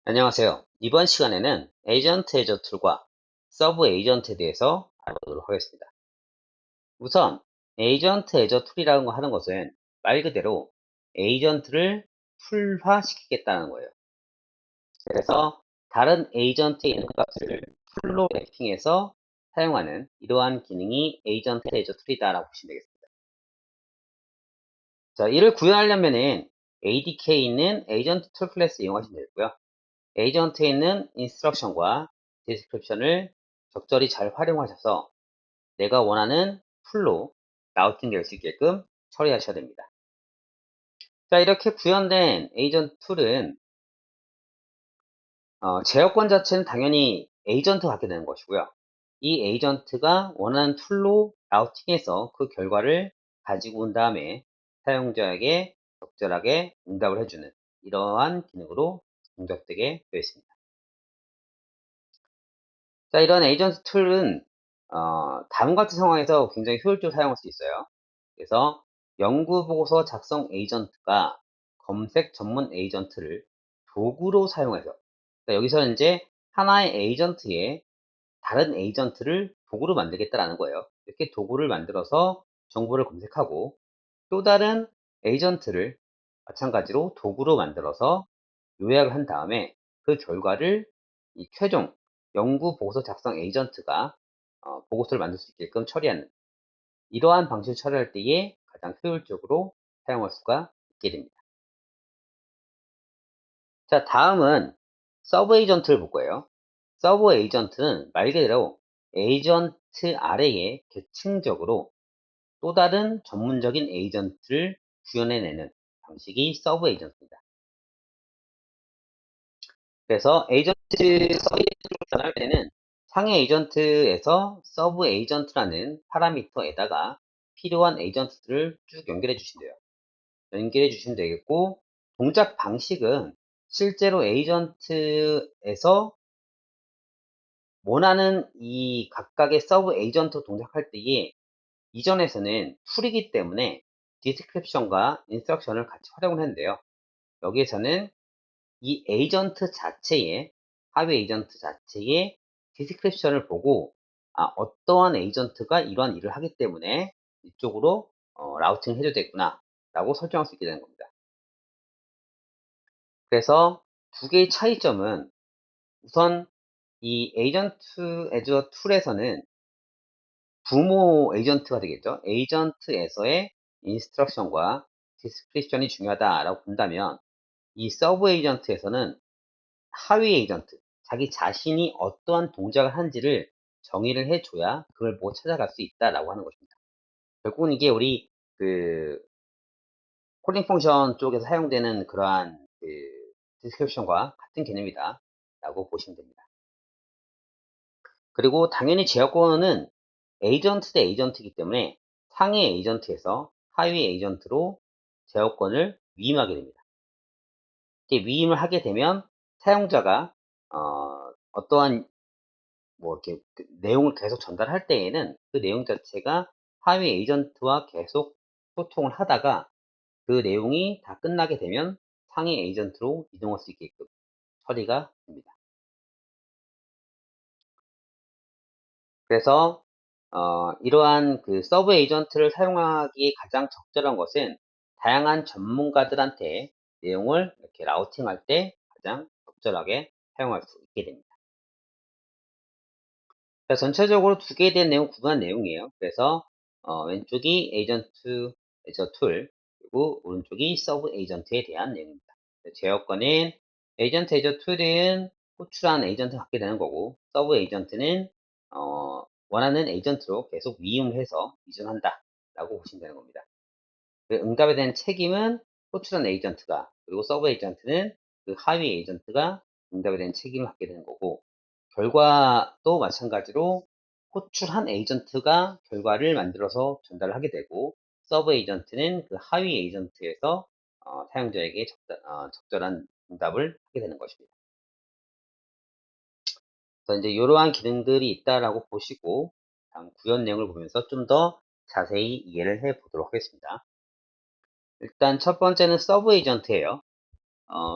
안녕하세요. 이번 시간에는 에이전트 해저 툴과 서브 에이전트에 대해서 알아보도록 하겠습니다. 우선 에이전트 해저 툴이라는 거 하는 것은 말 그대로 에이전트를 풀화시키겠다는 거예요. 그래서 다른 에이전트에 있는 값을 풀로 래핑해서 사용하는 이러한 기능이 에이전트 해저 툴이다라고 보시면 되겠습니다. 자, 이를 구현하려면은 ADK에 있는 에이전트 툴 클래스 이용하시면 되고요. 에이전트에 있는 인스트럭션과 디스크립션을 적절히 잘 활용하셔서 내가 원하는 풀로 라우팅 될 수 있게끔 처리하셔야 됩니다. 자, 이렇게 구현된 에이전트 툴은 제어권 자체는 당연히 에이전트가 갖게 되는 것이고요. 이 에이전트가 원하는 툴로 라우팅해서 그 결과를 가지고 온 다음에 사용자에게 적절하게 응답을 해주는 이러한 기능으로 동작되게 되어 있습니다. 자, 이런 에이전트 툴은 다음과 같은 상황에서 굉장히 효율적으로 사용할 수 있어요. 그래서 연구 보고서 작성 에이전트가 검색 전문 에이전트를 도구로 사용해서, 그러니까 여기서 이제 하나의 에이전트에 다른 에이전트를 도구로 만들겠다라는 거예요. 이렇게 도구를 만들어서 정보를 검색하고 또 다른 에이전트를 마찬가지로 도구로 만들어서 요약을 한 다음에 그 결과를 이 최종 연구 보고서 작성 에이전트가 보고서를 만들 수 있게끔 처리하는 이러한 방식을 처리할 때에 가장 효율적으로 사용할 수가 있게 됩니다. 자, 다음은 서브 에이전트를 볼 거예요. 서브 에이전트는 말 그대로 에이전트 아래에 계층적으로 또 다른 전문적인 에이전트를 구현해내는 방식이 서브 에이전트입니다. 그래서 서브 에이전트로 변할 때는 상위 에이전트에서 서브 에이전트라는 파라미터에다가 필요한 에이전트들을 쭉 연결해 주시면 돼요. 연결해 주시면 되겠고, 동작 방식은 실제로 에이전트에서 원하는 이 각각의 서브 에이전트 동작할 때에 이전에서는 툴이기 때문에 디스크립션과 인스트럭션을 같이 활용을 했는데요. 여기에서는 이 에이전트 자체에 하위 에이전트 자체에 디스크립션을 보고 어떠한 에이전트가 이러한 일을 하기 때문에 이쪽으로 라우팅 해도 되구나 라고 설정할 수 있게 되는 겁니다. 그래서 두 개의 차이점은 우선 이 에이전트 애저 툴에서는 부모 에이전트가 되겠죠. 에이전트에서의 인스트럭션과 디스크립션이 중요하다라고 본다면 이 서브 에이전트에서는 하위 에이전트, 자기 자신이 어떠한 동작을 하는지를 정의를 해줘야 그걸 보고 찾아갈 수 있다라고 하는 것입니다. 결국은 이게 우리 그 콜링 펑션 쪽에서 사용되는 그러한 그 디스크립션과 같은 개념이다 라고 보시면 됩니다. 그리고 당연히 제어권은 에이전트 대 에이전트이기 때문에 상위 에이전트에서 하위 에이전트로 제어권을 위임하게 됩니다. 이렇게 위임을 하게 되면 사용자가 어떠한 뭐 이렇게 내용을 계속 전달할 때에는 그 내용 자체가 하위 에이전트와 계속 소통을 하다가 그 내용이 다 끝나게 되면 상위 에이전트로 이동할 수 있게끔 처리가 됩니다. 그래서 이러한 그 서브 에이전트를 사용하기에 가장 적절한 것은 다양한 전문가들한테 내용을 이렇게 라우팅할 때 가장 적절하게 사용할 수 있게 됩니다. 전체적으로 두 개에 대한 내용 구분한 내용이에요. 그래서 왼쪽이 에이전트 에저 툴 그리고 오른쪽이 서브 에이전트에 대한 내용입니다. 제어권은 에이전트 에저 툴은 호출한 에이전트가 갖게 되는 거고 서브 에이전트는 원하는 에이전트로 계속 위임해서 이전한다 라고 보시면 되는 겁니다. 그 응답에 대한 책임은 호출한 에이전트가 그리고 서브 에이전트는 그 하위 에이전트가 응답에 대한 책임을 갖게 되는 거고 결과도 마찬가지로 호출한 에이전트가 결과를 만들어서 전달을 하게 되고 서브 에이전트는 그 하위 에이전트에서 사용자에게 적절한 응답을 하게 되는 것입니다. 그래서 이제 이러한 기능들이 있다라고 보시고 다음 구현 내용을 보면서 좀 더 자세히 이해를 해 보도록 하겠습니다. 일단 첫 번째는 서브 에이전트예요.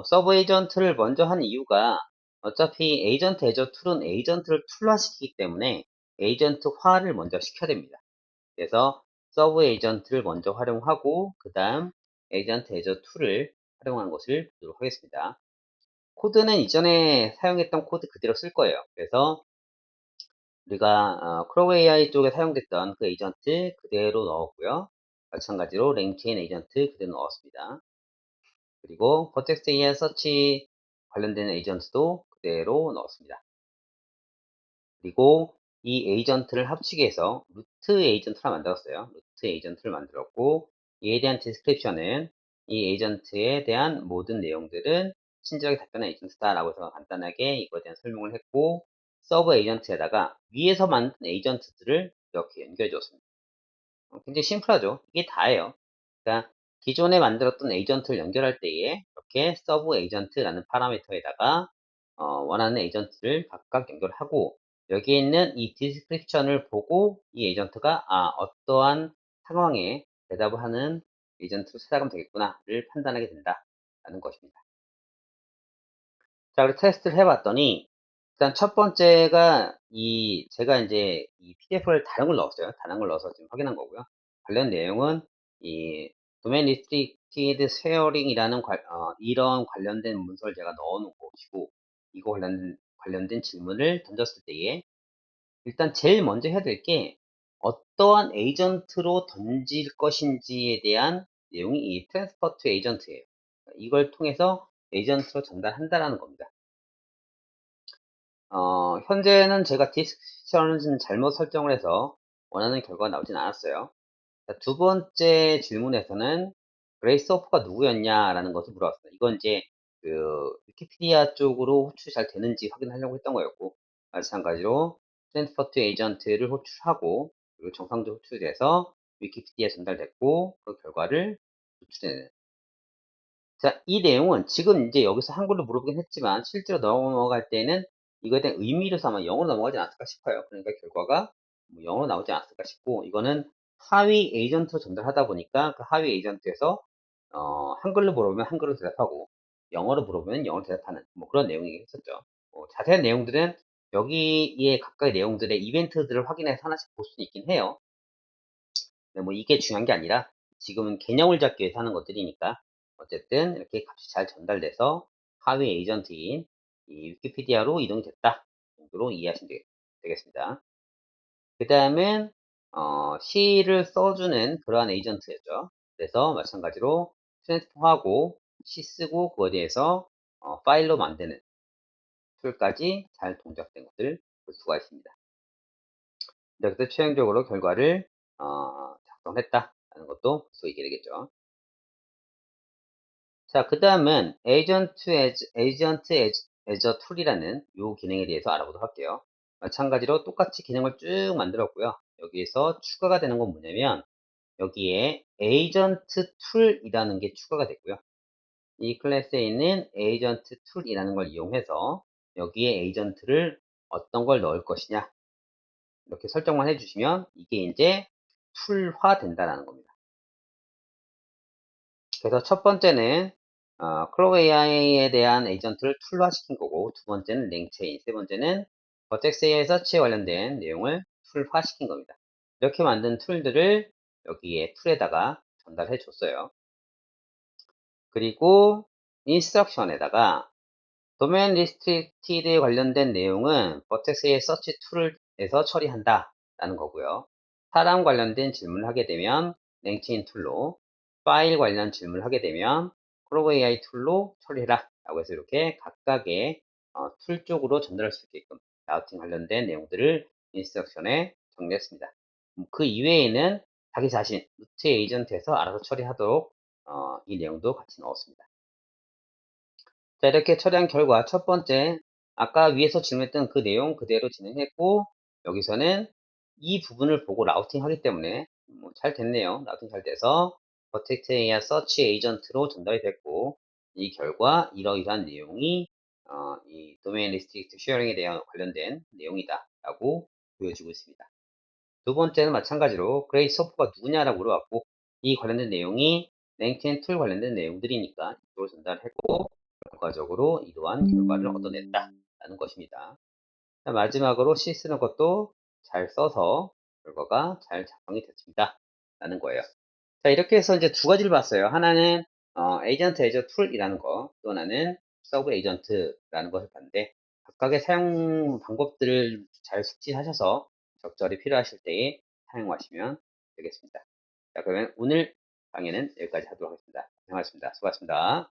서브 에이전트를 먼저 한 이유가 어차피 에이전트 애저 툴은 에이전트를 툴화시키기 때문에 에이전트화를 먼저 시켜야 됩니다. 그래서 서브 에이전트를 먼저 활용하고 그 다음 에이전트 애저 툴을 활용하는 것을 보도록 하겠습니다. 코드는 이전에 사용했던 코드 그대로 쓸 거예요. 그래서 우리가 크로우 AI 쪽에 사용됐던 그 에이전트 그대로 넣었고요. 마찬가지로 랭체인 에이전트 그대로 넣었습니다. 그리고 버텍스 AI 서치 관련된 에이전트도 그대로 넣었습니다. 그리고 이 에이전트를 합치기 위해서 루트 에이전트를 만들었어요. 루트 에이전트를 만들었고 이에 대한 디스크립션은 이 에이전트에 대한 모든 내용들은 친절하게 답변한 에이전트다라고 해서 간단하게 이거에 대한 설명을 했고 서브 에이전트에다가 위에서 만든 에이전트들을 이렇게 연결해 줬습니다. 굉장히 심플하죠. 이게 다예요. 그러니까 기존에 만들었던 에이전트를 연결할 때에 이렇게 서브 에이전트라는 파라미터에다가 원하는 에이전트를 각각 연결하고 여기에 있는 이 디스크립션을 보고 이 에이전트가 어떠한 상황에 대답을 하는 에이전트로 찾아가면 되겠구나를 판단하게 된다라는 것입니다. 자, 그리고 테스트를 해봤더니 일단 첫 번째가 제가 이제 이 PDF를 다른 걸 넣었어요. 다른 걸 넣어서 지금 확인한 거고요. 관련 내용은 이 도메인 리스트릭티드 쉐어링이라는 이런 관련된 문서를 제가 넣어놓은 것이고 이거 관련된 질문을 던졌을 때에 일단 제일 먼저 해야 될 게 어떠한 에이전트로 던질 것인지에 대한 내용이 이 트랜스퍼 투 에이전트예요. 이걸 통해서 에이전트로 전달한다라는 겁니다. 현재는 제가 디스크립션을 좀 잘못 설정을 해서 원하는 결과가 나오진 않았어요. 자, 두 번째 질문에서는 그레이스 호프가 누구였냐라는 것을 물어봤습니다. 이건 이제 그 위키피디아 쪽으로 호출이 잘 되는지 확인하려고 했던 거였고 마찬가지로 트랜스퍼트 에이전트를 호출하고 그리고 정상적으로 호출돼서 위키피디아에 전달됐고 그 결과를 도출해내는 자, 이 내용은 지금 이제 여기서 한글로 물어보긴 했지만 실제로 넘어갈 때는 이거에 대한 의미를 삼아 영어로 넘어가지 않았을까 싶어요. 그러니까 결과가 뭐 영어로 나오지 않았을까 싶고 이거는 하위 에이전트로 전달하다 보니까 그 하위 에이전트에서 한글로 물어보면 한글로 대답하고 영어로 물어보면 영어로 대답하는 뭐 그런 내용이 있었죠. 자세한 내용들은 여기에 각각의 내용들의 이벤트들을 확인해서 하나씩 볼 수 있긴 해요. 네, 뭐 이게 중요한 게 아니라 지금은 개념을 잡기 위해서 하는 것들이니까 어쨌든 이렇게 값이 잘 전달돼서 하위 에이전트인 이 위키피디아로 이동이 됐다 정도로 이해하시면 되겠습니다. 그 다음은 C를 써주는 그러한 에이전트였죠. 그래서 마찬가지로 트랜스포하고 C 쓰고 그거에 대해서 파일로 만드는 툴까지 잘 동작된 것을 볼 수가 있습니다. 여기서 최종적으로 결과를 작성했다라는 것도 볼 수 있게 되겠죠. 자, 그 다음은 에이전트 애저 툴이라는 이 기능에 대해서 알아보도록 할게요. 마찬가지로 똑같이 기능을 쭉 만들었고요. 여기에서 추가가 되는 건 뭐냐면 여기에 에이전트 툴이라는 게 추가가 됐고요. 이 클래스에 있는 에이전트 툴이라는 걸 이용해서 여기에 에이전트를 어떤 걸 넣을 것이냐 이렇게 설정만 해주시면 이게 이제 툴화 된다는 겁니다. 그래서 첫 번째는 클로우 AI에 대한 에이전트를 툴화시킨 거고 두 번째는 랭체인, 세 번째는 버텍스 AI 서치에 관련된 내용을 툴화시킨 겁니다. 이렇게 만든 툴들을 여기에 툴에다가 전달해 줬어요. 그리고 인스트럭션에다가 도메인 리스트릭티드에 관련된 내용은 버텍스 AI 서치 툴에서 처리한다 라는 거고요. 사람 관련된 질문을 하게 되면 랭체인 툴로 파일 관련 질문을 하게 되면 크로우 AI 툴로 처리해라 라고 해서 이렇게 각각의 툴 쪽으로 전달할 수 있게끔 라우팅 관련된 내용들을 인스트럭션에 정리했습니다. 그 이외에는 자기 자신 루트 에이전트에서 알아서 처리하도록 이 내용도 같이 넣었습니다. 자, 이렇게 처리한 결과 첫 번째 아까 위에서 질문했던 그 내용 그대로 진행했고 여기서는 이 부분을 보고 라우팅 하기 때문에 잘 됐네요. 라우팅 잘 돼서 버텍트 AI 서치 에이전트로 전달이 됐고 이 결과 이러이러한 내용이 이 도메인 리스트릭트 쉐어링에 대한 관련된 내용이다 라고 보여주고 있습니다. 두 번째는 마찬가지로 그레이스 호프가 누구냐라고 물어봤고 이 관련된 내용이 랭크앤 툴 관련된 내용들이니까 이쪽으로 전달했고 결과적으로 이러한 결과를 얻어냈다라는 것입니다. 자, 마지막으로 C 쓰는 것도 잘 써서 결과가 잘 작성이 됐습니다. 라는 거예요. 자, 이렇게 해서 이제 두 가지를 봤어요. 하나는 에이전트 애저 툴이라는 거, 또 하나는 서브 에이전트라는 것을 봤는데 각각의 사용 방법들을 잘 숙지하셔서 적절히 필요하실 때에 사용하시면 되겠습니다. 자, 그러면 오늘 강의는 여기까지 하도록 하겠습니다. 고생하셨습니다. 수고하셨습니다.